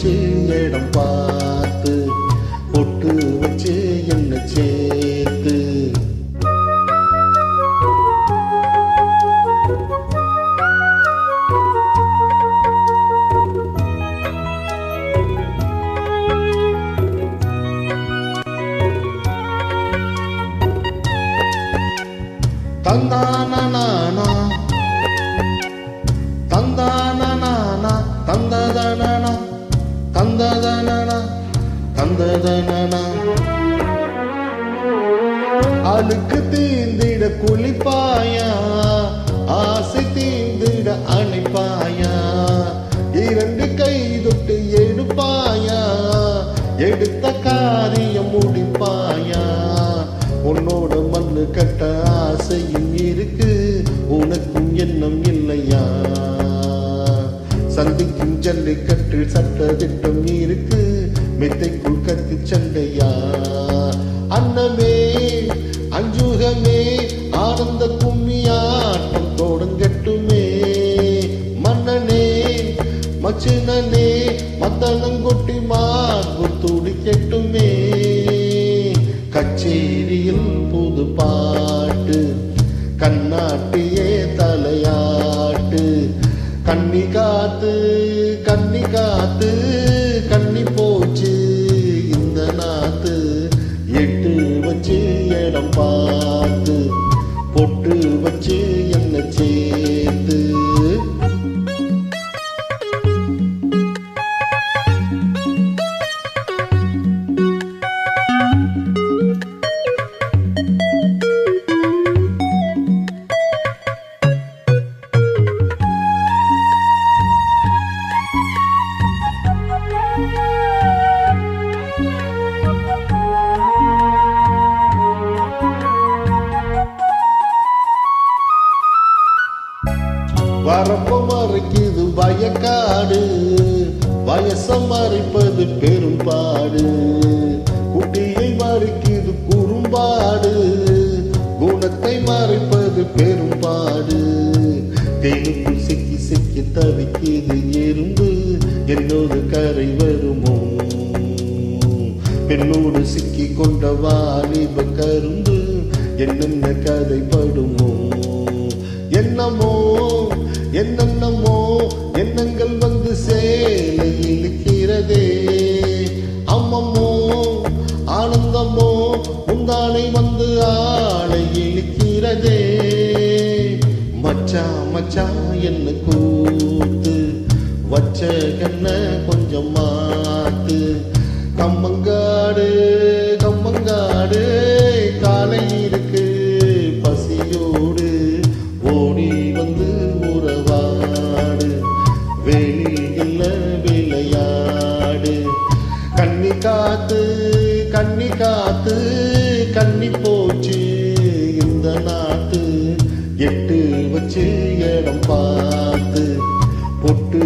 வச்சு இடம் பார்த்து பொட்டு வச்சு என்ன சேர்த்து தந்தானா தந்தானா தந்ததனா தந்ததனா தந்ததனா அழுக்கு தீந்திட குளிப்பாயா ஆசை தீந்திட அணைப்பாயா இரண்டு கை தொட்டு எடுப்பாயா எடுத்த காரியம் முடிப்பாயா உன்னோட மண்ணு கட்ட ஆசையும் இருக்கு உனக்கும் எண்ணம் இல்லையா சந்திக்கும் ஜல்லிக்கட்டு சட்ட திட்டம் இருக்கு மெத்தைக்குள் கத்தி சண்டையா அன்னமே அஞ்சுகமே ஆனந்த கும்மியாட்டம் தொடங்கட்டுமே மன்னனே மச்சினனே மத்தனங்கொட்டி மார்பு துடிக்கட்டுமே கச்சேரியில் புது பாட்டு கண்ணாட்டியே தலையாட்டு கண்ணி காத்து கண்ணி போச்சு இந்த நாத்து எட்டு வச்சு இடம் பார்த்து பொட்டு வச்சு என்ன சேர்த்து வரப்ப மறைக்குது வயக்காடு வயசம் மறைப்பது பெரும்பாடு குட்டியை மறைக்குது குறும்பாடு குணத்தை மறைப்பது பெரும்பாடு தேனுக்குள் சிக்கி சிக்கி தவிக்குது எறும்பு என்னோடு கரை வருமோ பெண்ணோடு சிக்கி கொண்ட வாலிப கரும்பு என்னென்ன கதைப்படுமோ என்னமோ என்னென்னமோ எண்ணங்கள் வந்து சேலை இழுக்கிறதே அம்மம்மோ ஆனந்தமோ முந்தானை வந்து ஆளை இழுக்கிறதே மச்சா மச்சா என்ன கூத்து வச்ச கண்ண கொஞ்சம் மாத்து கம்மங்காடு கம்மங்காடு காலை இருக்கு பசியோடு ஓடி வந்து உறவாடு வெளியில விளையாடு கண்ணி காத்து கண்ணி போச்சு இந்த நாத்து எட்டு வச்சு இடம் பார்த்து பொட்டு